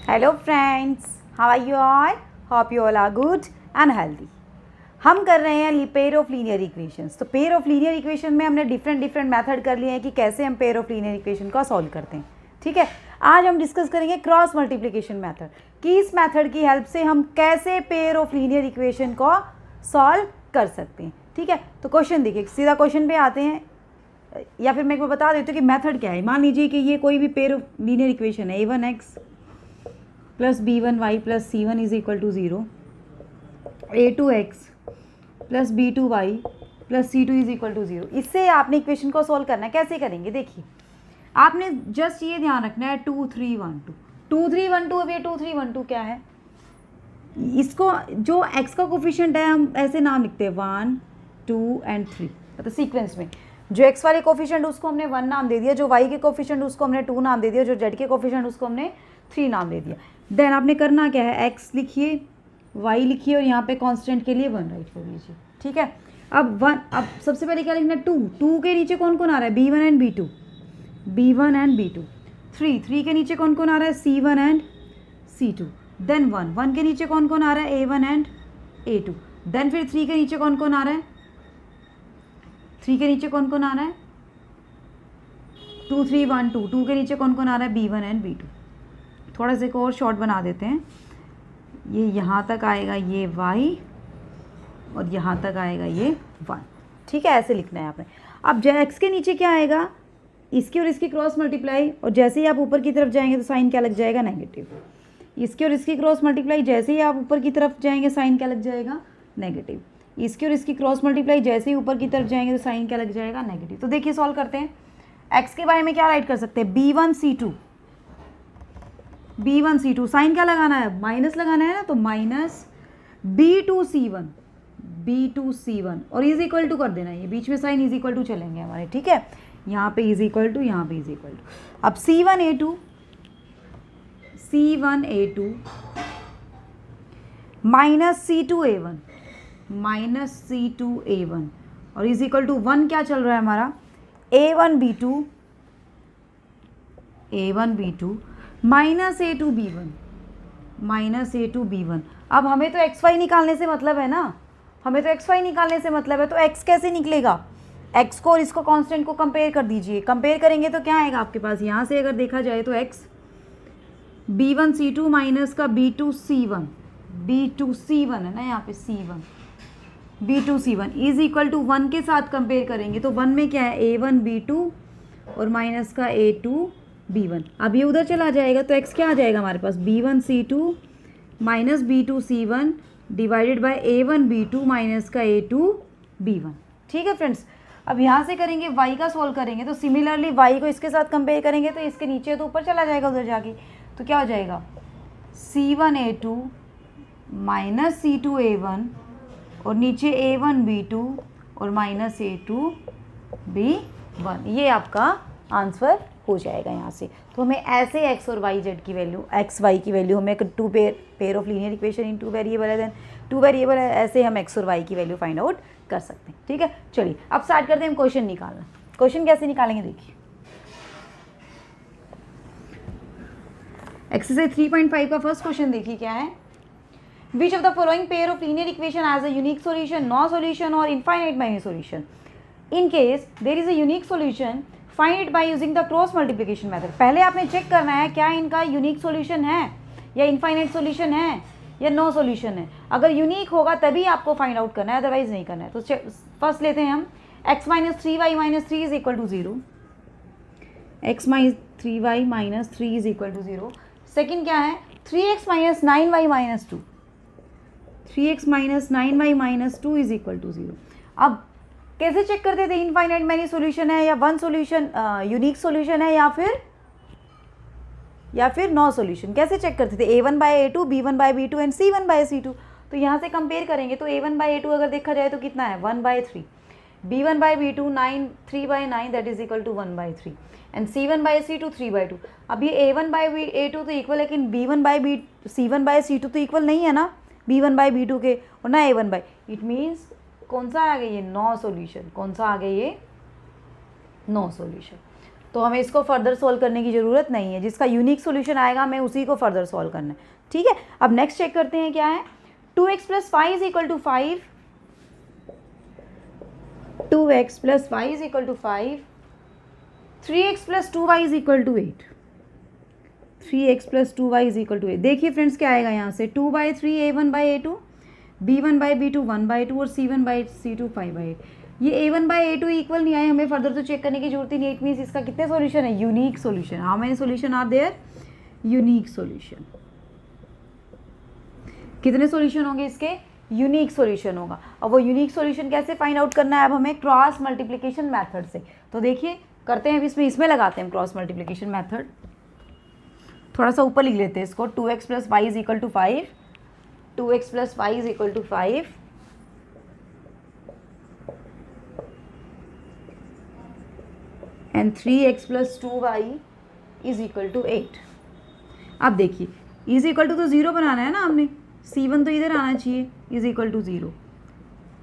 Hello friends, how are you all? Hope you all are good and healthy. हम कर रहे हैं pair of linear equations. तो pair of linear equation में हमने डिफरेंट मेथड कर लिए हैं कि कैसे हम पेयर ऑफ लीनियर इक्वेशन को सॉल्व करते हैं। ठीक है, आज हम डिस्कस करेंगे क्रॉस मल्टीप्लिकेशन मेथड कि इस मेथड की हेल्प से हम कैसे पेयर ऑफ लीनियर इक्वेशन को सॉल्व कर सकते हैं। ठीक है, तो क्वेश्चन देखिए, सीधा क्वेश्चन पे आते हैं, या फिर मैं बता देती हूँ कि मेथड क्या है। मान लीजिए कि ये कोई भी पेयर ऑफ लीनियर इक्वेशन है, a1x plus b1y plus c1 is equal to 0, a2x plus b2y plus c2 is equal to 0। इससे आपने इक्वेशन को सॉल्व करना है। कैसे करेंगे देखिए, आपने जस्ट ये ध्यान रखना है 2 3 1 2 2 3 1 2। अब ये 2 3 1 2 क्या है, इसको जो x का कोफिशिएंट है हम ऐसे नाम लिखते हैं 1 2 एंड 3, मतलब सीक्वेंस में। जो x वाले कोफिशिएंट उसको हमने 1 नाम दे दिया, जो y के कोफिशिएंट उसको हमने 2 नाम दे दिया, जो z के कोफिशिएंट उसको हमने 3 नाम दे दिया। देन आपने करना क्या है, x लिखिए, y लिखिए और यहाँ पे कांस्टेंट के लिए 1 राइट कर लीजिए। ठीक है, अब सबसे पहले क्या लिखना है, 2 के नीचे कौन कौन आ रहा है, b1 एंड b2, 3 के नीचे कौन कौन आ रहा है, c1 एंड c2। देन 1 के नीचे कौन कौन आ रहा है, a1 एंड a2। देन फिर 3 के नीचे कौन कौन आ रहा है, 3 के नीचे कौन कौन आ रहा है, 2 3 1 2। 2 के नीचे कौन कौन आ रहा है, b1 एंड b2। थोड़ा सा एक और शॉर्ट बना देते हैं, ये यहाँ तक आएगा ये y और यहाँ तक आएगा ये 1। ठीक है, ऐसे लिखना है आपने। अब x के नीचे क्या आएगा, इसकी और इसकी क्रॉस मल्टीप्लाई, और जैसे ही आप ऊपर की तरफ जाएंगे तो साइन क्या लग जाएगा, नेगेटिव। इसकी और इसकी क्रॉस मल्टीप्लाई, जैसे ही आप ऊपर की तरफ जाएंगे साइन क्या लग जाएगा, नेगेटिव। इसकी और इसकी क्रॉस मल्टीप्लाई, जैसे ही ऊपर की तरफ जाएंगे तो साइन क्या लग जाएगा, नेगेटिव। तो देखिए सॉल्व करते हैं। x के बारे में क्या राइट कर सकते हैं, b1c2। साइन क्या लगाना है, माइनस लगाना है ना, तो माइनस b2c1 और इज इक्वल टू कर देना है, ये बीच में साइन इज इक्वल टू चलेंगे हमारे। ठीक है, यहाँ पे इज इक्वल टू, यहाँ पे इज इक्वल टू। अब c1a2 माइनस c2a1 और इज इक्वल टू 1 क्या चल रहा है हमारा, a1b2 माइनस a2b1। अब हमें तो xy निकालने से मतलब है ना, तो x कैसे निकलेगा, x को और इसको कांस्टेंट को कंपेयर कर दीजिए। कंपेयर करेंगे तो क्या आएगा आपके पास, यहाँ से अगर देखा जाए तो x b1c2 माइनस का b2c1 है ना, यहाँ पे c1 b2c1 is equal to 1 के साथ कंपेयर करेंगे तो 1 में क्या है, a1b2 और माइनस का a2b1। अब ये उधर चला जाएगा तो x क्या आ जाएगा हमारे पास, b1c2 minus b2c1 divided by a1b2 minus का a2b1। ठीक है फ्रेंड्स, अब यहाँ से करेंगे y का सॉल्व करेंगे तो सिमिलरली y को इसके साथ कंपेयर करेंगे तो इसके नीचे तो ऊपर चला जाएगा उधर जाके, तो क्या हो जाएगा, c1a2 माइनस c2a1 और नीचे a1b2 और माइनस a2b1। ये आपका आंसर हो जाएगा यहाँ से। तो हमें ऐसे x और y z की वैल्यू, x y की वैल्यू हमें two pair of linear equation in two variable है, देन टू वेरिएबल है, ऐसे हम x और y की वैल्यू फाइंड आउट कर सकते हैं। ठीक है, चलिए अब स्टार्ट करते हैं हम क्वेश्चन निकालना। क्वेश्चन कैसे निकालेंगे देखिए, एक्सरसाइज 3.5 का फर्स्ट क्वेश्चन देखिए क्या है, which of the following pair of linear equation has a unique solution, no solution और infinite many solution. In case there is a unique solution find it by using the cross multiplication method. पहले आपने check करना है क्या इनका unique solution है या infinite solution है या नो सॉल्यूशन है। अगर यूनिक होगा तभी आपको फाइंड आउट करना है, अदरवाइज नहीं करना है। तो फर्स्ट लेते हैं हम x minus 3y minus 3 is equal to 0, x minus 3y minus 3 is equal to 0। Second क्या है, 3x minus 9y minus 2, 3x minus 9y minus 2 is equal to 0। अब कैसे चेक करते थे, इनफाइनाइट मैनी सॉल्यूशन है या वन सॉल्यूशन यूनिक सॉल्यूशन है या फिर नो सॉल्यूशन, कैसे चेक करते थे, a1 bye a2 b1 by b2 and c1 by c2। तो यहाँ से कंपेयर करेंगे तो a1 बाय a2 अगर देखा जाए तो कितना है, 1 by 3, b1 by b2 3 by 9 that is equal to 1 by 3 and c1 by c2 3 by 2। अब ये a1 बाय a2 तो इक्वल, लेकिन b1 bye c1 by c2 तो इक्वल नहीं है ना b1 बाय b2 के और ना a1 बाय, इट मीन्स कौन सा आ गया ये, नो सॉल्यूशन। कौन सा आ गया ये, नो सॉल्यूशन। तो हमें इसको फर्दर सॉल्व करने की ज़रूरत नहीं है, जिसका यूनिक सोल्यूशन आएगा हमें उसी को फर्दर सॉल्व करना है। ठीक है, अब नेक्स्ट चेक करते हैं क्या है। 2x + 5 = 5, 2x + 5 = 5, 3x + 2y = 8, 3x + 2y = 8। देखिए फ्रेंड्स क्या आएगा यहाँ से, 2/3 a1/a2, b1/b2 1/2 और c1/c2 5/8। ये a1/a2 इक्वल नहीं आए, हमें फर्दर तो चेक करने की जरूरत ही नहीं है। इट मीन्स इसका कितने सॉल्यूशन है, unique solution. How many solution are there, unique solution. कितने सॉल्यूशन होंगे इसके, यूनिक सॉल्यूशन होगा। अब वो यूनिक सॉल्यूशन कैसे फाइंड आउट करना है, अब हमें क्रॉस मल्टीप्लिकेशन मेथड से। तो देखिए करते हैं, इसमें लगाते हैं क्रॉस मल्टीप्लिकेशन मेथड। थोड़ा सा ऊपर लिख लेते हैं इसको, 2x + y = 5, 2x + y = 5, and 3x + 2y = 8। अब देखिए इज इक्वल टू तो 0 बनाना है ना हमने, c1 तो इधर आना चाहिए, is equal to 0,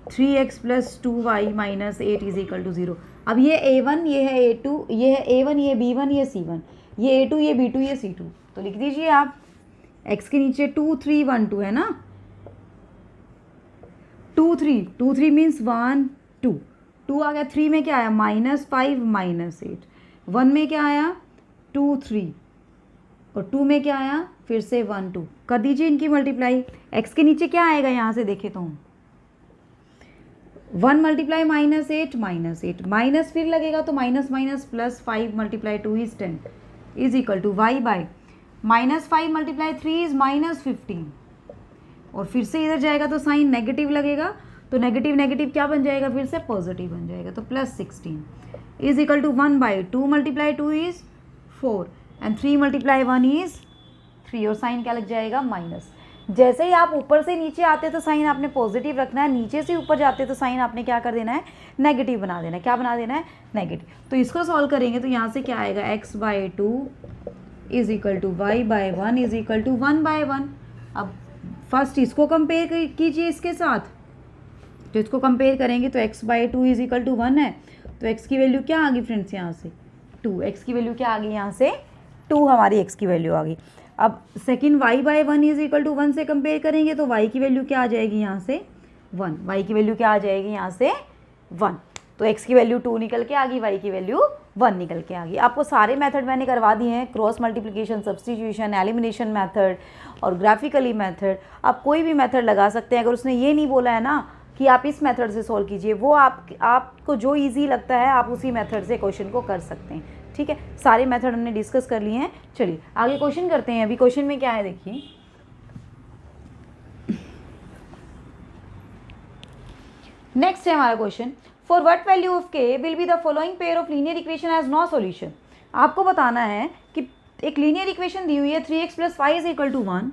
3x + 2y - 8 = 0। अब ये a1, ये है a2, ये है a1, ये b1, ये c1, ये a2, ये b2, ये c2। तो लिख दीजिए आप, x के नीचे 2 3 1 2 है ना, 2 3 मीन्स 1 2, 2 आ गया, 3 में क्या आया -5 -8, 1 में क्या आया 2 3, और 2 में क्या आया फिर से 1 2। कर दीजिए इनकी मल्टीप्लाई। x के नीचे क्या आएगा यहाँ से देखे तो हम, 1 × -8 -8, माइनस फिर लगेगा तो minus minus plus 5 × 2 = 10 is equal to y/, -5 × 3 = -15, और फिर से इधर जाएगा तो साइन नेगेटिव लगेगा, तो नेगेटिव नेगेटिव क्या बन जाएगा फिर से पॉजिटिव बन जाएगा, तो +16 इज इक्वल टू 1/2 × 2 = 4 एंड 3 × 1 = 3, और साइन क्या लग जाएगा माइनस। जैसे ही आप ऊपर से नीचे आते तो साइन आपने पॉजिटिव रखना है, नीचे से ऊपर जाते तो साइन आपने क्या कर देना है, नेगेटिव बना देना है। क्या बना देना है, नेगेटिव। तो इसको सॉल्व करेंगे तो यहाँ से क्या आएगा, x/2 is equal to y/1 is equal to 1/1। अब फर्स्ट इसको कंपेयर कीजिए इसके साथ, तो इसको कंपेयर करेंगे तो x/2 इज इक्वल टू 1 है, तो x की वैल्यू क्या आ गई फ्रेंड्स यहाँ से 2, x की वैल्यू क्या आ गई यहाँ से 2, हमारी x की वैल्यू आ गई। अब second y/1 is equal to 1 से कंपेयर करेंगे तो y की वैल्यू क्या आ जाएगी यहाँ से 1, y की वैल्यू क्या आ जाएगी यहाँ से 1, तो x की वैल्यू 2 निकल के आ गई, y की वैल्यू 1 निकल के आ गई। आपको सारे मेथड मैंने करवा दिए हैं, cross multiplication, substitution, elimination method और ग्राफिकली मेथड। आप कोई भी मेथड लगा सकते हैं। अगर उसने ये नहीं बोला है ना कि आप इस मेथड से सॉल्व कीजिए, वो आपको जो ईजी लगता है आप उसी मेथड से क्वेश्चन को कर सकते हैं। ठीक है, सारे मेथड हमने डिस्कस कर लिए हैं। चलिए आगे क्वेश्चन करते हैं। अभी क्वेश्चन में क्या है देखिए, नेक्स्ट है हमारा question, for what value of k will be the following pair of linear equation has no solution. आपको बताना है कि एक लीनियर इक्वेशन दी हुई है 3x + 5 = 1,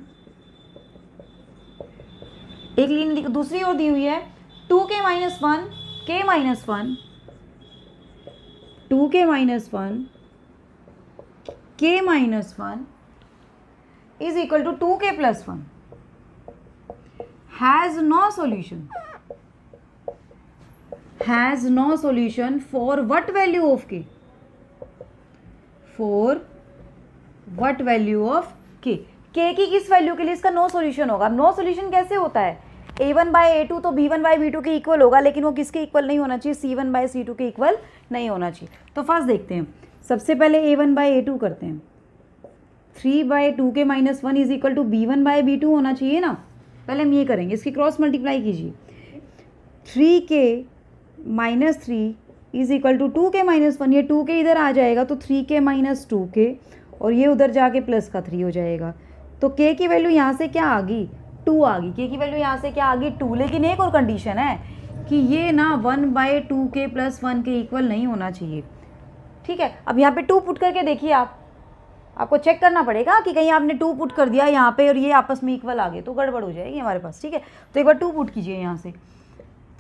एक लीनियर दूसरी और दी हुई है 2k - 1 k - 1 2k - 1 k - 1 is equal to 2k + 1 has no solution, has no solution for what value of k, for what value of k, k की किस वैल्यू के लिए इसका नो सॉल्यूशन होगा। नो सॉल्यूशन कैसे होता है, a1/a2 तो b1/b2 के इक्वल होगा, लेकिन वो किसके इक्वल नहीं होना चाहिए, c1/c2 के इक्वल नहीं होना चाहिए। तो फर्स्ट देखते हैं, सबसे पहले a1/a2 करते हैं, 3/2k - 1 is equal to b1/b2 होना चाहिए ना। पहले हम ये करेंगे, इसकी क्रॉस मल्टीप्लाई कीजिए, 3k - 3 is equal to 2k - 1, ये 2k इधर आ जाएगा तो 3k - 2k, और ये उधर जाके प्लस का 3 हो जाएगा, तो k की वैल्यू यहाँ से क्या आ गई 2 आ गई, k की वैल्यू यहाँ से क्या आ गई 2। लेकिन एक और कंडीशन है कि ये ना 1/2k + 1 के इक्वल नहीं होना चाहिए। ठीक है, अब यहाँ पे 2 पुट करके देखिए, आपको चेक करना पड़ेगा कि कहीं आपने 2 पुट कर दिया यहाँ पे और ये आपस में इक्वल आ गए तो गड़बड़ हो जाएगी हमारे पास। ठीक है, तो एक बार 2 पुट कीजिए यहाँ से,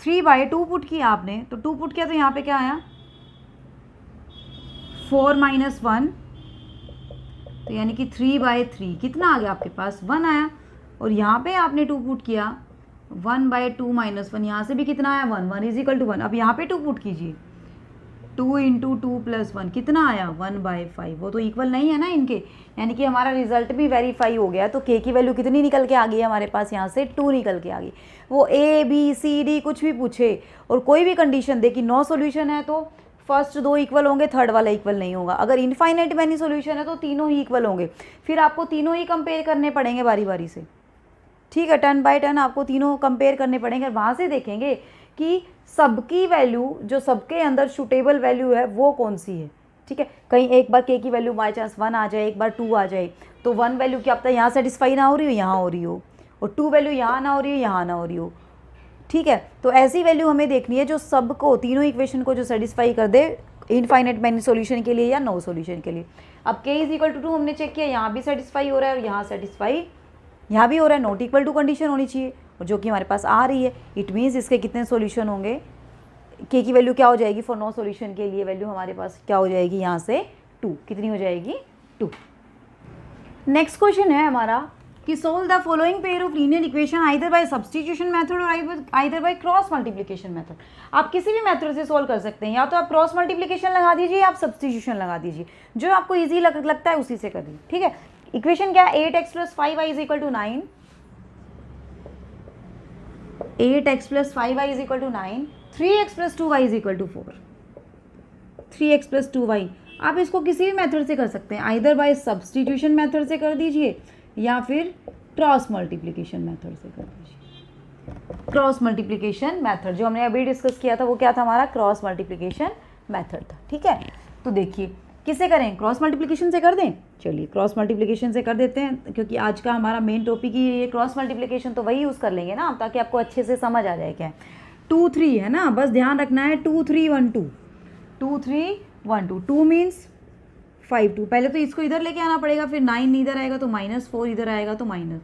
3/2 पुट किया आपने, तो 2 पुट किया तो यहाँ पे क्या आया 4 - 1, तो यानी कि 3/3 कितना आ गया आपके पास 1 आया, और यहाँ पे आपने 2 पुट किया 1/2 - 1, यहाँ से भी कितना आया 1, 1 इज इक्वल टू 1। अब यहाँ पे 2 पुट कीजिए, 2 इंटू 2 प्लस 1 कितना आया 1/5, वो तो इक्वल नहीं है ना इनके, यानी कि हमारा रिजल्ट भी वेरीफाई हो गया। तो के की वैल्यू कितनी निकल के आ गई है हमारे पास, यहाँ से 2 निकल के आ गई। वो ए बी सी डी कुछ भी पूछे और कोई भी कंडीशन दे कि नो सोल्यूशन है तो फर्स्ट 2 इक्वल होंगे, थर्ड वाला इक्वल नहीं होगा। अगर इनफाइनाइट मैनी सोल्यूशन है तो तीनों ही इक्वल होंगे, फिर आपको तीनों ही कंपेयर करने पड़ेंगे बारी बारी से, ठीक है, टर्न बाय टर्न आपको तीनों कंपेयर करने पड़ेंगे। वहाँ से देखेंगे कि सबकी वैल्यू, जो सबके अंदर सूटेबल वैल्यू है वो कौन सी है, ठीक है। कहीं एक बार के की वैल्यू बाई चांस 1 आ जाए, एक बार 2 आ जाए, तो 1 वैल्यू क्या पता यहाँ सेटिस्फाई ना हो रही हो, यहाँ हो रही हो, और 2 वैल्यू यहाँ ना हो रही हो, यहाँ ना हो रही हो, ठीक है। तो ऐसी वैल्यू हमें देखनी है जो सबको, तीनों इक्वेशन को जो सेटिस्फाई कर दे इनफाइनाइट मैनी सॉल्यूशन के लिए या नो सॉल्यूशन के लिए। अब k इज इक्वल टू 2 हमने चेक किया, यहाँ भी सेटिस्फाई हो रहा है और यहाँ सेटिस्फाई यहाँ भी हो रहा है, नॉट इक्वल टू कंडीशन होनी चाहिए, और जो कि हमारे पास आ रही है। इट मीन्स इसके कितने सॉल्यूशन होंगे, k की वैल्यू क्या हो जाएगी फॉर नो सॉल्यूशन के लिए, वैल्यू हमारे पास क्या हो जाएगी यहाँ से 2, कितनी हो जाएगी 2। नेक्स्ट क्वेश्चन है हमारा कि solve the following pair of linear equation either by substitution method और either by cross multiplication method. आप किसी भी मेथड से सोल्व कर सकते हैं, या तो आप क्रॉस मल्टीप्लिकेशन लगा दीजिए या आप सब्स्टिट्यूशन लगा दीजिए, जो आपको ईजी लगता है उसी से करिए, ठीक है। इक्वेशन क्या है, 8x + 5y = 9, 8x + 5y = 9, 3x + 2y = 4, 3x + 2y। आप इसको किसी भी मेथड से कर सकते हैं, आइदर बाय सब्स्टिट्यूशन मेथड से कर दीजिए या फिर क्रॉस मल्टीप्लिकेशन मेथड से कर दीजिए। क्रॉस मल्टीप्लिकेशन मेथड जो हमने अभी डिस्कस किया था वो क्या था हमारा, क्रॉस मल्टीप्लिकेशन मेथड था, ठीक है। तो देखिए किससे करें, क्रॉस मल्टीप्लिकेशन से कर दें, चलिए क्रॉस मल्टीप्लिकेशन से कर देते हैं, क्योंकि आज का हमारा मेन टॉपिक ही ये क्रॉस मल्टीप्लिकेशन, तो वही यूज़ कर लेंगे ना, ताकि आपको अच्छे से समझ आ जाए क्या है। 2 3 है ना, बस ध्यान रखना है 2 3 1 2, 2 3 1 2, 2 मीन्स 5 2, पहले तो इसको इधर लेके आना पड़ेगा, फिर 9 इधर आएगा तो -4 इधर आएगा तो minus,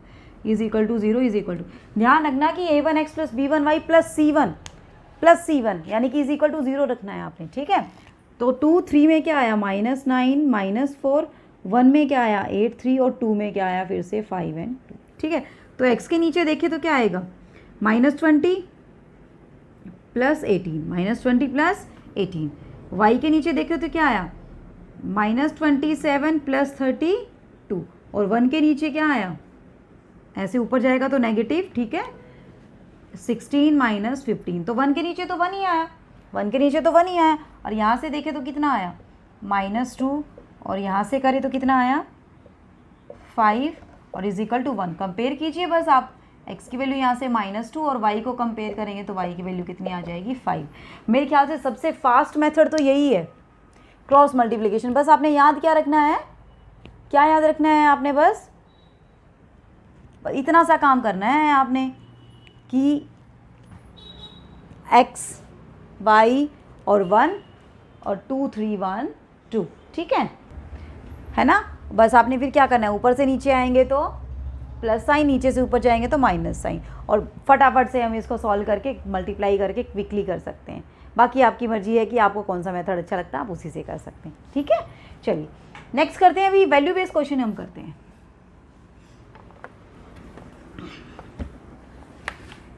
is equal to 0 is equal to, ध्यान रखना कि a1x + b1y + c1 यानी कि इज इक्वल टू 0 रखना है आपने, ठीक है। तो 2 3 में क्या आया -9 -4, 1 में क्या आया 8 3 और 2 में क्या आया फिर से 5 and 2, ठीक है। तो x के नीचे देखिए तो क्या आएगा -20 + 18, -20 + 18, y के नीचे देखिए तो क्या आया -27 + 32, और 1 के नीचे क्या आया, ऐसे ऊपर जाएगा तो नेगेटिव, ठीक है, 16 - 15, तो 1 के नीचे तो 1 ही आया, 1 के नीचे तो 1 ही आया, और यहाँ से देखें तो कितना आया -2, और यहाँ से करें तो कितना आया 5, और इज इक्वल टू 1। कंपेयर कीजिए बस आप, x की वैल्यू यहाँ से -2 और y को कंपेयर करेंगे तो y की वैल्यू कितनी आ जाएगी 5। मेरे ख्याल से सबसे फास्ट मेथड तो यही है क्रॉस मल्टीप्लिकेशन। बस आपने याद क्या रखना है, क्या याद रखना है आपने, बस इतना सा काम करना है आपने कि x y और 1 और 2 3 1 2, ठीक है ना। बस आपने फिर क्या करना है, ऊपर से नीचे आएंगे तो प्लस साइन, नीचे से ऊपर जाएंगे तो माइनस साइन, और फटाफट से हम इसको सॉल्व करके मल्टीप्लाई करके क्विकली कर सकते हैं। बाकी आपकी मर्जी है कि आपको कौन सा मेथड अच्छा लगता है, आप उसी से कर सकते हैं, ठीक है। चलिए नेक्स्ट करते हैं, अभी वैल्यू बेस्ड क्वेश्चन हम करते हैं।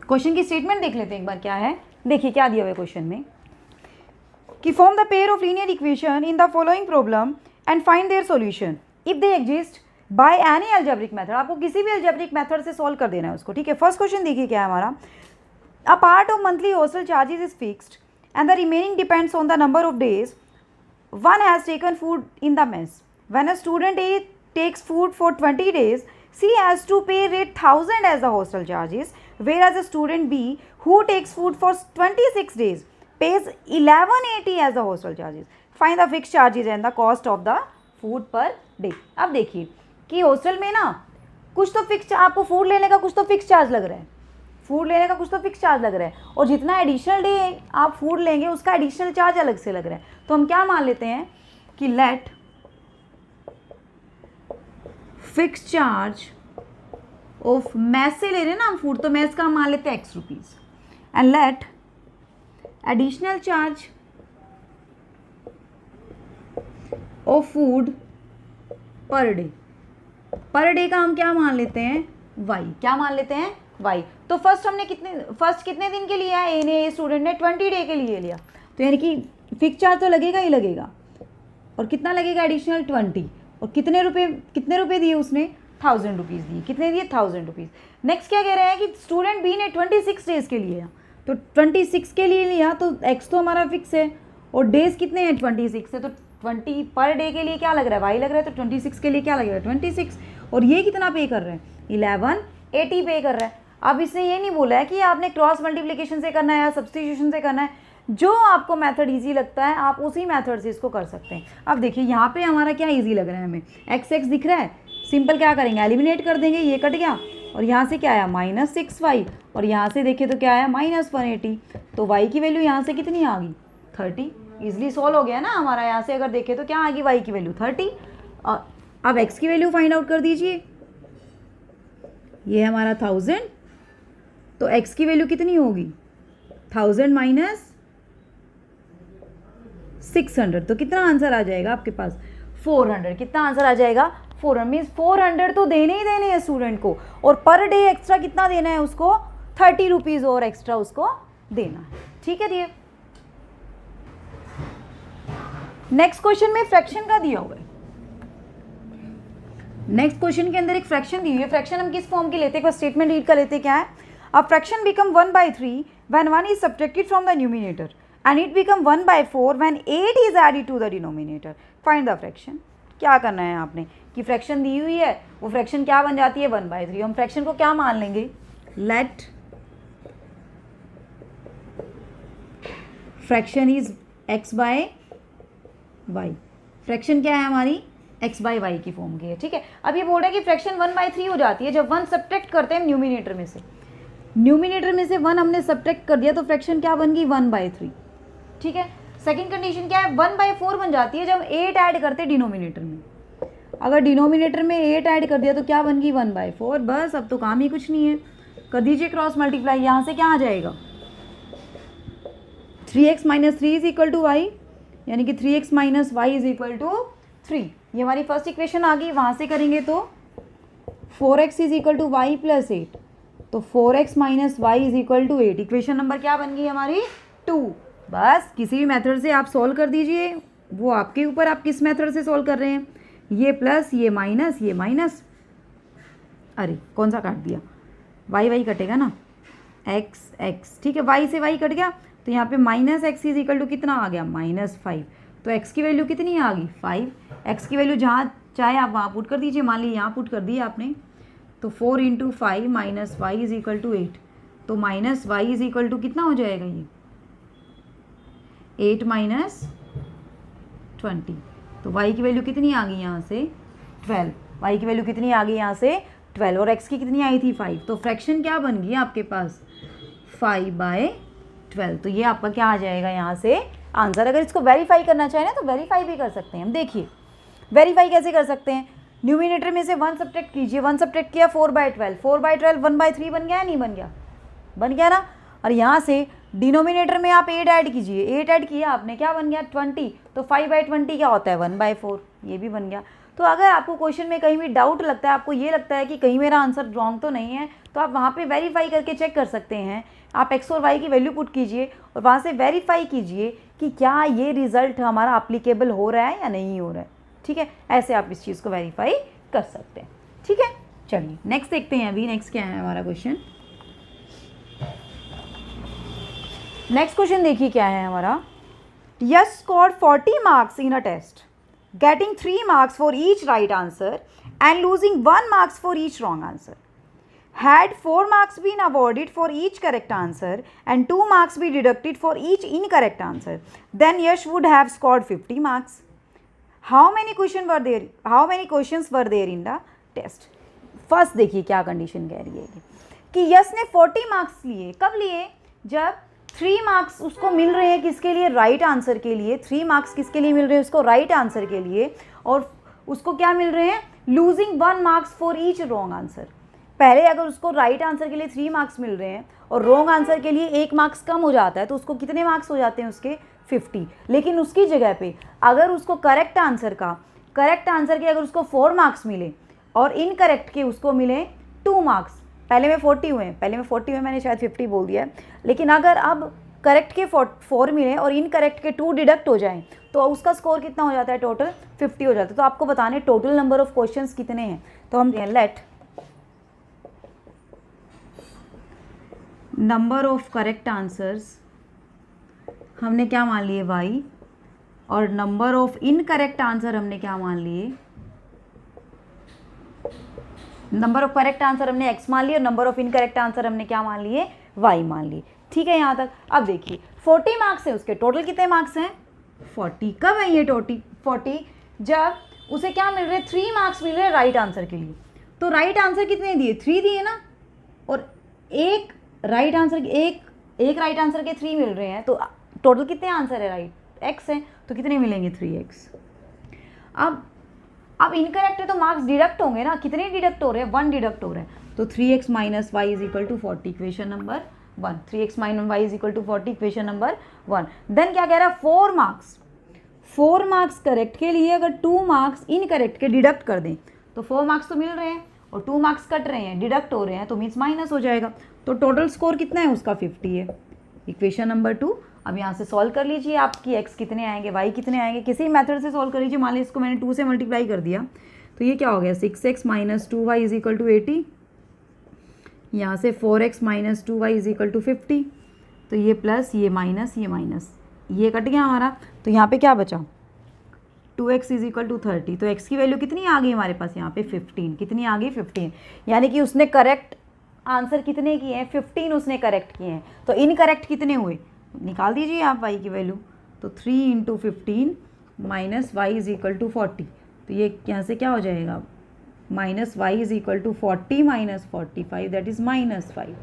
क्वेश्चन की स्टेटमेंट देख लेते हैं एक बार क्या है। देखिए क्या दिया हुआ है क्वेश्चन में कि form the pair of linear equation in the following problem and find their solution if they exist by any algebraic method. आपको किसी भी अलजेब्रिक मेथड से सॉल्व कर देना है उसको, ठीक है। फर्स्ट क्वेश्चन देखिए क्या है हमारा, a part of monthly hostel charges is fixed and the remaining depends on the number of days one has taken food in the mess. When a student A takes food for 20 days, C has to pay rate 1000 as the hostel charges, whereas a student B who takes food for 26 days pays 1180 as the hostel charges. Find the fixed charges and the cost of the food per day. अब देखिए कि hostel में ना कुछ तो fix, आपको food लेने का कुछ तो फिक्स चार्ज लग रहा है, फूड लेने का कुछ तो फिक्स चार्ज लग रहा है, और जितना एडिशनल डे आप फूड लेंगे उसका एडिशनल चार्ज अलग से लग रहा है। तो हम क्या मान लेते हैं कि let fix charge of mess से ले रहे हैं ना हम फूड, तो मैस का हम मान लेते हैं x rupees, and let additional charge of food per day का हम क्या मान लेते हैं y, क्या मान लेते हैं y। तो फर्स्ट कितने दिन के लिए है, ए स्टूडेंट ने 20 डे के लिए लिया, तो यानी कि फिक्स चार्ज तो लगेगा ही लगेगा, और कितना लगेगा एडिशनल 20, और कितने रुपए दिए उसने 1000 रुपीज़ दिए, कितने दिए 1000 रुपीज़। नेक्स्ट क्या कह रहे हैं कि स्टूडेंट बी ने 26 डेज़ के लिए लिया, तो 26 के लिए लिया तो एक्स तो हमारा फिक्स है, और डेज़ कितने हैं 26 है, तो 20 पर डे के लिए क्या लग रहा है वाई लग रहा है, तो 26 के लिए क्या लगेगा 26, और ये कितना पे कर रहे हैं 1180 पे कर रहा है। अब इसने ये नहीं बोला है कि आपने क्रॉस मल्टीप्लिकेशन से करना है या सब्स्टिट्यूशन से करना है, जो आपको मेथड इजी लगता है आप उसी मेथड से इसको कर सकते हैं। अब देखिए यहाँ पे हमारा क्या इजी लग रहा है, हमें एक्स एक्स दिख रहा है, सिंपल क्या करेंगे एलिमिनेट कर देंगे, ये कट गया, और यहाँ से क्या आया -6y, और यहाँ से देखिए तो क्या आया -180, तो y की वैल्यू यहाँ से कितनी आ गई 30, ईजिली सॉल्व हो गया ना हमारा। यहाँ से अगर देखें तो क्या आ गई y की वैल्यू 30, और अब x की वैल्यू फाइंड आउट कर दीजिए, ये हमारा 1000, तो x की वैल्यू कितनी होगी 1000 माइनस 600, तो कितना आंसर आ जाएगा आपके पास 400, कितना आंसर आ जाएगा 400, मीन्स 400 तो देने ही देने हैं स्टूडेंट को, और पर डे एक्स्ट्रा कितना देना है उसको 30 रुपीज़ और एक्स्ट्रा उसको देना है। ठीक है, दिए। नेक्स्ट क्वेश्चन में फ्रैक्शन का दिया हुआ है, नेक्स्ट क्वेश्चन के अंदर एक फ्रैक्शन दी हुई है। फ्रैक्शन हम किस फॉर्म की लेते हैं, एक स्टेटमेंट रीड कर लेते हैं, क्या है, a fraction become 1/3 when 1 is subtracted from the numerator and it become 1/4 when 8 is added to the denominator, find the fraction. क्या करना है आपने कि फ्रैक्शन दी हुई है, वो फ्रैक्शन क्या बन जाती है 1/3, हम फ्रैक्शन को क्या मान लेंगे, late fraction is x/y, fraction क्या है हमारी x/y की फॉर्म की है। ठीक है, अब ये बोल रहा है कि फ्रैक्शन 1/3 हो जाती है जब 1 सब्ट्रैक्ट करते हैं न्यूमिनेटर में से, न्यूमिनेटर में से 1 हमने सब्ट्रैक्ट कर दिया तो फ्रैक्शन क्या बन गई 1/3। ठीक है, सेकंड कंडीशन क्या है 1/4 बन जाती है जब 8 ऐड करते हैं डिनोमिनेटर में, अगर डिनोमिनेटर में 8 ऐड कर दिया तो क्या बन गई 1/4। बस अब तो काम ही कुछ नहीं है, कर दीजिए क्रॉस मल्टीप्लाई, यहाँ से क्या आ जाएगा 3x - 3 is equal to y, यानी कि 3x - y is equal to 3, ये हमारी फर्स्ट इक्वेशन आ गई। वहाँ से करेंगे तो 4x is equal to y plus 8, तो 4x - y is equal to 8, equation number क्या बन गई हमारी 2। बस किसी भी मेथड से आप सॉल्व कर दीजिए, वो आपके ऊपर आप किस मेथड से सॉल्व कर रहे हैं, ये प्लस ये माइनस, अरे कौन सा काट दिया, y कटेगा ना, x। ठीक है, y से y कट गया, तो यहाँ पे -x इज इक्वल टू कितना आ गया -5, तो x की वैल्यू कितनी आ गई 5, x की वैल्यू जहाँ चाहे आप वहाँ पुट कर दीजिए, मान लीजिए यहाँ पुट कर दिया आपने, तो 4 × 5 - y इज इक्वल टू 8, तो -y इज इक्वल टू कितना हो जाएगा ये 8 - 20, तो y की वैल्यू कितनी आ गई यहाँ से 12, y की वैल्यू कितनी आ गई यहाँ से 12, और x की कितनी आई थी 5, तो फ्रैक्शन क्या बन गई आपके पास 5/12, तो ये आपका क्या आ जाएगा यहाँ से आंसर। अगर इसको वेरीफाई करना चाहें ना तो वेरीफाई भी कर सकते हैं हम। देखिए वेरीफाई कैसे कर सकते हैं, न्यूमिनेटर में से 1 सब्ट्रैक्ट कीजिए, 1 सब्ट्रैक्ट किया 4/12, 4/12 1/3 बन गया या नहीं बन गया, बन गया ना। और यहाँ से डिनोमिनेटर में आप 8 ऐड कीजिए, 8 ऐड किया आपने, क्या बन गया 20, तो 5/20 क्या होता है 1/4, ये भी बन गया। तो अगर आपको क्वेश्चन में कहीं भी डाउट लगता है, आपको ये लगता है कि कहीं मेरा आंसर रॉन्ग तो नहीं है, तो आप वहाँ पे वेरीफाई करके चेक कर सकते हैं। आप x और y की वैल्यू पुट कीजिए और वहाँ से वेरीफाई कीजिए कि क्या ये रिज़ल्ट हमारा अप्लीकेबल हो रहा है या नहीं हो रहा है। ठीक है, ऐसे आप इस चीज़ को वेरीफाई कर सकते हैं। ठीक है, चलिए नेक्स्ट देखते हैं। अभी नेक्स्ट क्या है हमारा क्वेश्चन, नेक्स्ट क्वेश्चन देखिए क्या है हमारा। Yes scored 40 marks in a test, getting 3 marks for each right answer and losing 1 marks for each wrong answer. Had 4 marks been awarded for each correct answer and 2 marks be deducted for each incorrect answer, then Yash would have scored 50 marks. How many questions were there? How many questions were there in the test? First देखिए क्या condition कह रही है कि यश ने 40 marks लिए। कब लिए? जब 3 मार्क्स उसको मिल रहे हैं किसके लिए, राइट आंसर के लिए। 3 मार्क्स किसके लिए मिल रहे हैं उसको, राइट आंसर के लिए। और उसको क्या मिल रहे हैं, losing 1 marks for each wrong answer. पहले अगर उसको राइट आंसर के लिए 3 मार्क्स मिल रहे हैं और रॉन्ग आंसर के लिए 1 मार्क्स कम हो जाता है, तो उसको कितने मार्क्स हो जाते हैं उसके 50। लेकिन उसकी जगह पे अगर उसको करेक्ट आंसर के अगर उसको 4 मार्क्स मिले और इनकरेक्ट के उसको मिले 2 मार्क्स, पहले में 40 हुए, मैंने शायद 50 बोल दिया है, लेकिन अगर अब करेक्ट के 4 मिले और इनकरेक्ट के 2 डिडक्ट हो जाएं तो उसका स्कोर कितना हो जाता है, टोटल 50 हो जाता है। तो आपको बताने टोटल नंबर ऑफ क्वेश्चंस कितने हैं, तो हम let number of correct answers हमने क्या मान लिए y, और नंबर ऑफ इनकरेक्ट आंसर हमने क्या मान लिए, नंबर ऑफ करेक्ट आंसर हमने x मान लिए और नंबर ऑफ इनकरेक्ट आंसर हमने क्या मान लिए, y मान लिए। ठीक है यहाँ तक। अब देखिए 40 मार्क्स है उसके, टोटल कितने मार्क्स हैं 40। कब है ये 40, जब उसे क्या मिल रहे, 3 मार्क्स मिल रहे राइट आंसर के लिए। तो राइट आंसर कितने दिए, 3 दिए ना, और एक राइट आंसर के 3 मिल रहे हैं, तो टोटल कितने आंसर है राइट, x है, तो कितने मिलेंगे 3x। अब इनकरेक्ट है तो मार्क्स डिडक्ट होंगे ना, कितने डिडक्ट हो रहे हैं, 1 डिडक्ट हो रहे हैं, तो 3x minus y is equal to 40 equation number 1। 3x minus y is equal to 40 equation number 1। Then क्या कह रहा है, 4 मार्क्स करेक्ट के लिए अगर 2 मार्क्स इनकरेक्ट के डिडक्ट कर दें तो 4 मार्क्स तो मिल रहे हैं और 2 मार्क्स कट रहे हैं, डिडक्ट हो रहे हैं, तो मीन्स माइनस हो जाएगा। तो टोटल स्कोर कितना है उसका 50 है, इक्वेशन नंबर 2। अब यहाँ से सॉल्व कर लीजिए, आपकी x कितने आएंगे, y कितने आएंगे, किसी मेथड से सॉल्व कर लीजिए। मान लीजिए इसको मैंने 2 से मल्टीप्लाई कर दिया तो ये क्या हो गया, 6x minus 2y is equal to 80। यहाँ से 4x minus 2y is equal to 50। तो ये प्लस ये माइनस ये कट गया हमारा, तो यहाँ पे क्या बचा, 2x इज इक्वल टू 30। तो x की वैल्यू कितनी आ गई हमारे पास यहाँ पे 15। कितनी आ गई 15, यानी कि उसने करेक्ट आंसर कितने किए हैं, 15 उसने करेक्ट किए हैं। तो इनकरेक्ट कितने हुए, निकाल दीजिए आप y की वैल्यू। तो 3 into 15 minus y is equal to 40। तो ये यहाँ से क्या हो जाएगा, minus y is equal to 40 minus 45 that is -5।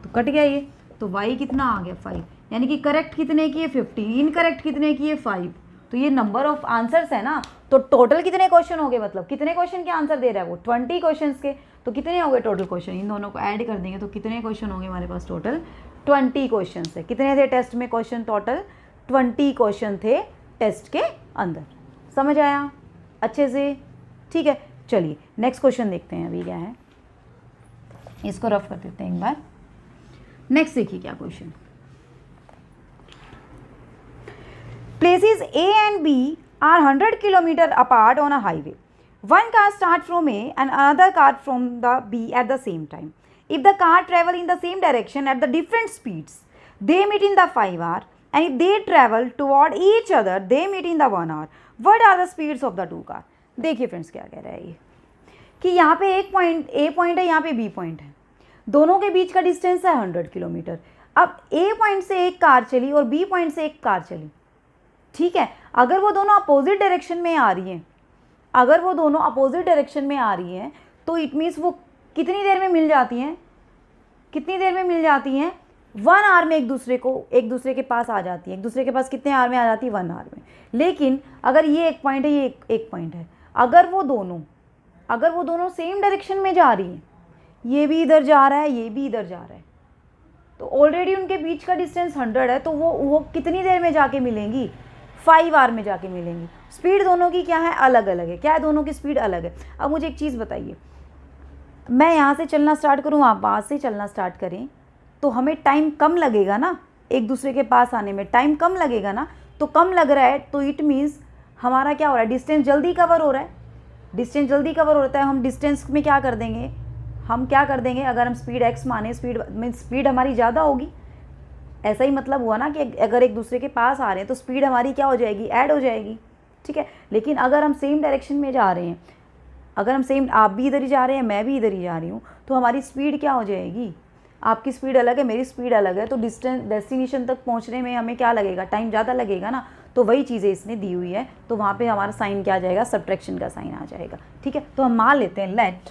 तो कट गया ये, तो y कितना आ गया 5, यानी कि करेक्ट कितने किए 50, इनकरेक्ट कितने किए 5। तो ये नंबर ऑफ आंसर्स है ना, तो टोटल कितने क्वेश्चन हो गए, मतलब कितने क्वेश्चन के आंसर दे रहा है वो 20 क्वेश्चन के। तो कितने हो गए टोटल क्वेश्चन, इन दोनों को ऐड कर देंगे तो कितने क्वेश्चन होंगे हमारे पास, टोटल 20 क्वेश्चन है। कितने थे टेस्ट में क्वेश्चन, टोटल 20 क्वेश्चन थे टेस्ट के अंदर। समझ आया अच्छे से, ठीक है। चलिए नेक्स्ट क्वेश्चन देखते हैं, अभी क्या है, इसको रफ कर देते हैं एक बार। नेक्स्ट देखिए क्या question, places A and B are 100 km apart on a highway. One car starts from A and another car from the B at the same time. If the car travel in the same direction at the different speeds, they meet in the 5 hour, and if they travel toward each other, they meet in the 1 hour. What are the speeds of the 2 car? देखिए friends क्या कह रहा है ये, कि यहाँ पे एक पॉइंट A पॉइंट है, यहाँ पे B पॉइंट है, दोनों के बीच का डिस्टेंस है 100 किलोमीटर। अब A पॉइंट से एक कार चली और B पॉइंट से एक कार चली, ठीक है। अगर वो दोनों अपोजिट डायरेक्शन में आ रही हैं, तो इट मीन्स वो कितनी देर में मिल जाती हैं, 1 आवर में एक दूसरे के पास आ जाती है। एक दूसरे के पास कितने आवर में आ जाती है, 1 आवर में। लेकिन अगर ये एक पॉइंट है, ये एक पॉइंट है, अगर वो दोनों सेम डायरेक्शन में जा रही हैं, ये भी इधर जा रहा है, ये भी इधर जा रहा है, तो ऑलरेडी उनके बीच का डिस्टेंस 100 है, तो वो कितनी देर में जाके मिलेंगी, 5 आवर में जाके मिलेंगी। स्पीड दोनों की क्या है, अलग अलग है। क्या है, दोनों की स्पीड अलग है। अब मुझे एक चीज़ बताइए, मैं यहाँ से चलना स्टार्ट करूँ, आप वहाँ से चलना स्टार्ट करें, तो हमें टाइम कम लगेगा ना, एक दूसरे के पास आने में टाइम कम लगेगा ना। तो कम लग रहा है तो इट मीन्स हमारा क्या हो रहा है, डिस्टेंस जल्दी कवर हो रहा है। डिस्टेंस जल्दी कवर होता है, हम डिस्टेंस में क्या कर देंगे, अगर हम स्पीड x माने, स्पीड हमारी ज़्यादा होगी। ऐसा ही मतलब हुआ ना कि अगर एक दूसरे के पास आ रहे हैं तो स्पीड हमारी क्या हो जाएगी, ऐड हो जाएगी, ठीक है। लेकिन अगर हम सेम डायरेक्शन में जा रहे हैं, आप भी इधर ही जा रहे हैं, मैं भी इधर ही जा रही हूँ, तो हमारी स्पीड क्या हो जाएगी, आपकी स्पीड अलग है, मेरी स्पीड अलग है, तो डेस्टिनेशन तक पहुँचने में हमें क्या लगेगा, टाइम ज़्यादा लगेगा ना। तो वही चीज़ें इसने दी हुई है, तो वहाँ पर हमारा साइन क्या आ जाएगा, सब्ट्रैक्शन का साइन आ जाएगा, ठीक है। तो हम मान लेते हैं let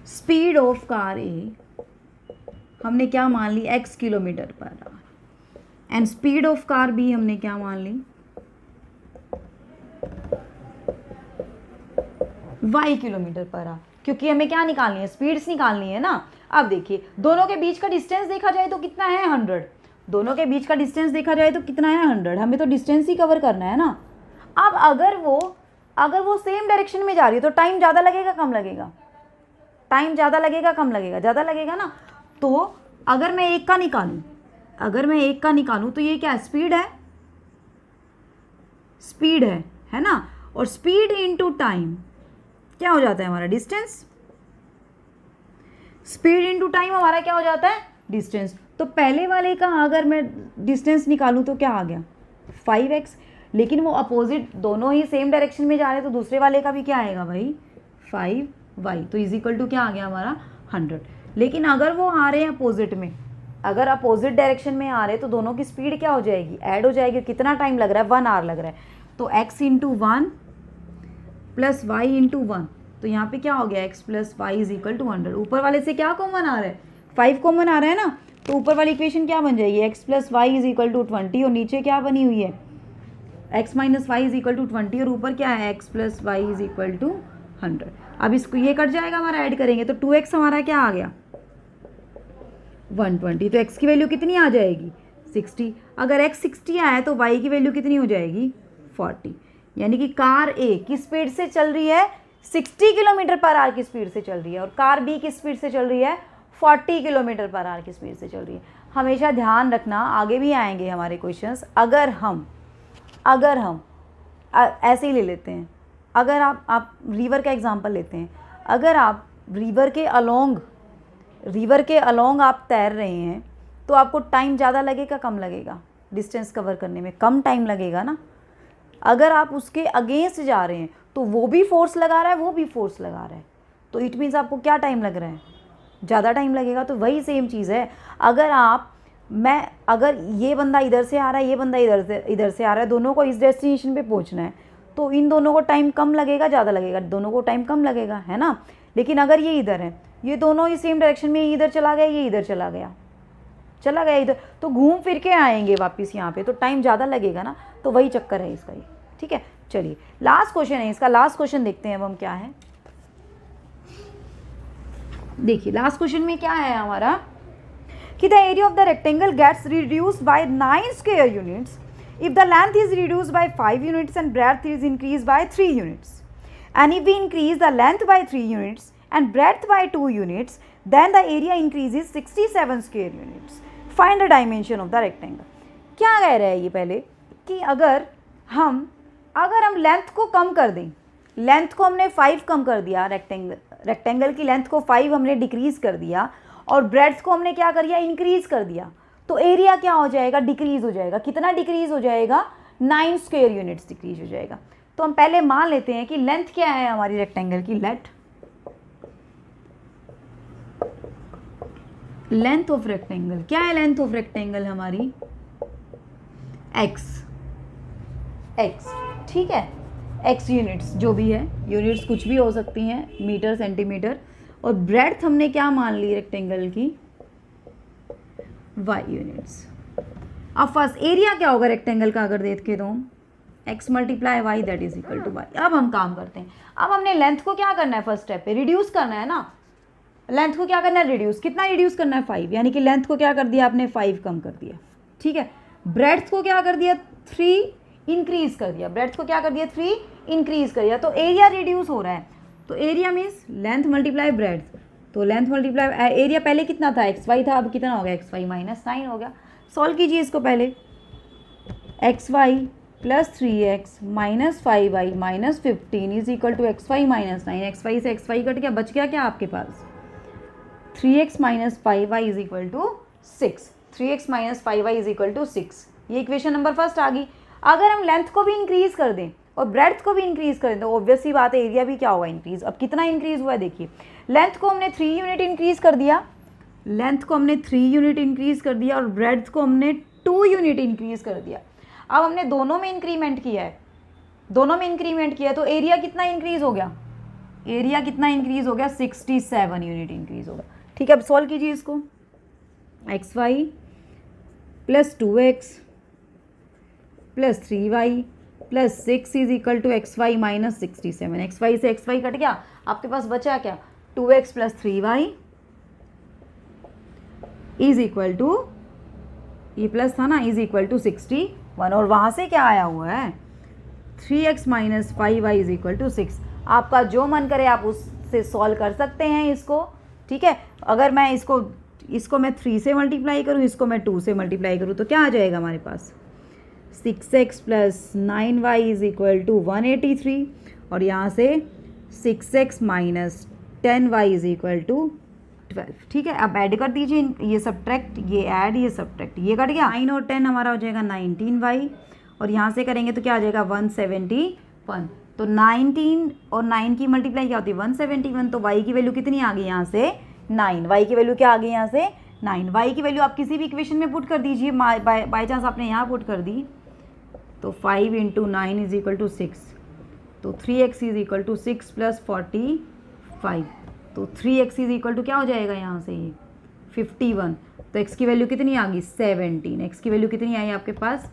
speed of car A हमने क्या मान ली, x kilometre per hour, and speed of car B हमने क्या मान ली, y किलोमीटर पर आवर, क्योंकि हमें क्या निकालनी है, स्पीड्स निकालनी है ना। अब देखिए दोनों के बीच का डिस्टेंस देखा जाए तो कितना है 100, दोनों के बीच का डिस्टेंस देखा जाए तो कितना है 100, हमें तो डिस्टेंस ही कवर करना है ना। अब अगर वो सेम डायरेक्शन में जा रही है तो टाइम ज़्यादा लगेगा, कम लगेगा, टाइम ज़्यादा लगेगा कम लगेगा? ज़्यादा लगेगा ना। तो अगर मैं 1 का निकालूं तो ये क्या है? स्पीड है ना। और स्पीड इनटू टाइम क्या हो जाता है हमारा? डिस्टेंस। स्पीड इनटू टाइम हमारा क्या हो जाता है? डिस्टेंस। तो पहले वाले का अगर मैं डिस्टेंस निकालूं तो क्या आ गया? 5x। लेकिन वो अपोजिट, दोनों ही सेम डायरेक्शन में जा रहे हैं, तो दूसरे वाले का भी क्या आएगा भाई? 5y। तो इज इक्वल टू क्या आ गया हमारा? 100। लेकिन अगर वो आ रहे हैं अपोजिट में, अगर अपोजिट डायरेक्शन में आ रहे हैं तो दोनों की स्पीड क्या हो जाएगी? ऐड हो जाएगी। कितना टाइम लग रहा है? 1 आवर लग रहा है। तो x into 1 plus y into 1, तो यहाँ पे क्या हो गया? x plus y is equal to 100। ऊपर वाले से क्या कॉमन आ रहा है? 5 कॉमन आ रहा है ना। तो ऊपर वाली इक्वेशन क्या बन जाएगी? x plus y is equal to 20, और नीचे क्या बनी हुई है? x minus y is equal to 20, और ऊपर क्या है? x plus y is equal to 100। अब इसको ये कट जाएगा हमारा, ऐड करेंगे तो 2x हमारा क्या आ गया? 120। तो x की वैल्यू कितनी आ जाएगी? 60। अगर x 60 आया तो y की वैल्यू कितनी हो जाएगी? 40। यानी कि कार A किस स्पीड से चल रही है? 60 किलोमीटर पर आवर की स्पीड से चल रही है, और कार B किस स्पीड से चल रही है? 40 किलोमीटर पर आवर की स्पीड से चल रही है। हमेशा ध्यान रखना, आगे भी आएंगे हमारे क्वेश्चंस। अगर हम ऐसे ही ले लेते हैं, अगर आप रिवर का एग्जांपल लेते हैं, अगर आप रिवर के अलोंग आप तैर रहे हैं तो आपको टाइम ज़्यादा लगेगा कम लगेगा? डिस्टेंस कवर करने में कम टाइम लगेगा ना। अगर आप उसके अगेंस्ट जा रहे हैं तो वो भी फोर्स लगा रहा है, वो भी फोर्स लगा रहा है, तो इट मीन्स आपको क्या टाइम लग रहा है? ज़्यादा टाइम लगेगा। तो वही सेम चीज़ है। अगर ये बंदा इधर से आ रहा है, ये बंदा इधर से आ रहा है, दोनों को इस डेस्टिनेशन पे पहुंचना है, तो इन दोनों को टाइम कम लगेगा ज़्यादा लगेगा? दोनों को टाइम कम लगेगा, है ना। लेकिन अगर ये इधर है, ये दोनों ही सेम डायरेक्शन में, इधर चला गया, ये इधर चला गया इधर, तो घूम फिर के आएंगे वापस यहाँ पे, तो टाइम ज़्यादा लगेगा ना। तो वही चक्कर है इसका ये, ठीक है। चलिए लास्ट क्वेश्चन है इसका, लास्ट क्वेश्चन देखते हैं अब हम क्या है। देखिए लास्ट क्वेश्चन में क्या है हमारा कि the area of the rectangle gets reduced by 9 square units if the length is reduced by 5 units and breadth is increased by 3 units, and if we increase the length by 3 units and breadth by 2 units, then the area increases 67 square units. Find the dimension of the rectangle. क्या कह रहा है ये पहले कि अगर हम length को कम कर दें, लेंथ को हमने 5 कम कर दिया, रेक्टेंगल की लेंथ को 5 हमने डिक्रीज़ कर दिया, और ब्रेड्थ को हमने क्या कर दिया? इंक्रीज़ कर दिया, तो एरिया क्या हो जाएगा? डिक्रीज़ हो जाएगा। कितना डिक्रीज़ हो जाएगा? 9 स्क्वायर यूनिट्स डिक्रीज हो जाएगा। तो हम पहले मान लेते हैं कि लेंथ क्या है हमारी रेक्टेंगल की? लेंथ ऑफ रेक्टेंगल क्या है? लेंथ ऑफ रेक्टेंगल हमारी x, ठीक है। x यूनिट्स जो भी है, यूनिट्स कुछ भी हो सकती हैं, मीटर, सेंटीमीटर। और ब्रेड्थ हमने क्या मान ली रेक्टेंगल की? y units. अब फर्स्ट एरिया क्या होगा रेक्टेंगल का अगर देखे तो? x multiply y that is equal to y. अब हम काम करते हैं। अब हमने लेंथ को क्या करना है? फर्स्ट स्टेप पे रिड्यूस करना है ना। लेंथ को क्या करना है? रिड्यूस। कितना रिड्यूस करना है? 5। यानी कि लेंथ को क्या कर दिया आपने? 5 कम कर दिया, ठीक है। ब्रेड्थ को क्या कर दिया? 3 इंक्रीज कर दिया। ब्रेड्थ को क्या कर दिया? 3 इंक्रीज कर दिया। तो एरिया रिड्यूस हो रहा है। तो area means length multiply breadth. तो लेंथ मल्टीप्लाई एरिया पहले कितना था? XY था, अब कितना हो गया? XY माइनस 9 हो गया। सॉल्व कीजिए इसको पहले। XY plus 3x minus 5y minus 15 is equal to XY minus 9। XY से XY कट गया, बच गया क्या आपके पास? 3x minus 5y is equal to 6। 3x minus 5y is equal to 6। ये इक्वेशन नंबर फर्स्ट आ गई। अगर हम लेंथ को भी इंक्रीज कर दें और ब्रेड्थ को भी इंक्रीज कर दें तो ऑब्वियसली बात है एरिया भी क्या होगा? इंक्रीज। अब कितना इंक्रीज हुआ है देखिए। लेंथ को हमने 3 यूनिट इंक्रीज कर दिया, और ब्रेड्थ को हमने 2 यूनिट इंक्रीज कर दिया। अब हमने दोनों में इंक्रीमेंट किया है, तो एरिया कितना इंक्रीज हो गया? 67 यूनिट इंक्रीज होगा, ठीक है। अब सॉल्व कीजिए इसको। XY plus 2x plus 3y plus 6 is equal to XY minus 67। XY से XY कट गया, आपके पास बचा क्या? 2x plus 3y is equal to, ये प्लस था ना, इज इक्वल टू 61। और वहाँ से क्या आया हुआ है? 3x minus 5y is equal to 6। आपका जो मन करे आप उस से सॉल्व कर सकते हैं इसको, ठीक है। अगर मैं इसको मैं 3 से मल्टीप्लाई करूँ, इसको मैं 2 से मल्टीप्लाई करूँ, तो क्या आ जाएगा हमारे पास 6x plus 9y is equal to 183, और यहाँ से 6x minus 10y is equal to 12, ठीक है। अब ऐड कर दीजिए, ये सब्ट्रैक्ट, ये ऐड, ये सब्ट्रैक्ट, ये कट गया। 9 और 10 हमारा हो जाएगा 19y, और यहाँ से करेंगे तो क्या आ जाएगा 171। तो 19 और 9 की मल्टीप्लाई क्या होती है 171, तो y की वैल्यू कितनी आ गई यहाँ से 9, y की वैल्यू क्या आ गई यहाँ से 9। y की वैल्यू आप किसी भी इक्वेशन में पुट कर दीजिए, बाई चांस आपने यहाँ पुट कर दी, तो 5 × 9 इज इक्वल टू 6, तो 3x is equal to 6 plus 45, तो 3x इज इक्वल टू क्या हो जाएगा यहाँ से ये 51, तो x की वैल्यू कितनी आ गई 17, x की वैल्यू कितनी आई आपके पास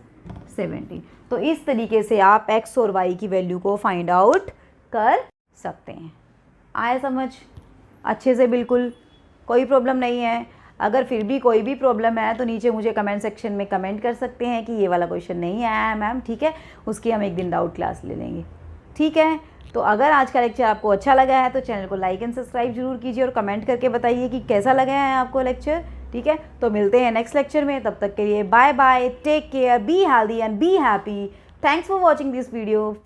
17। तो इस तरीके से आप x और y की वैल्यू को फाइंड आउट कर सकते हैं। आया समझ अच्छे से, बिल्कुल कोई प्रॉब्लम नहीं है। अगर फिर भी कोई भी प्रॉब्लम है तो नीचे मुझे कमेंट सेक्शन में कमेंट कर सकते हैं कि ये वाला क्वेश्चन नहीं आया है मैम, ठीक है, उसकी हम एक दिन डाउट क्लास ले लेंगे, ठीक है। तो अगर आज का लेक्चर आपको अच्छा लगा है तो चैनल को लाइक एंड सब्सक्राइब जरूर कीजिए, और कमेंट करके बताइए कि कैसा लगा है आपको लेक्चर, ठीक है। तो मिलते हैं नेक्स्ट लेक्चर में, तब तक के लिए bye bye, take care, be healthy and be happy. Thanks for watching this video.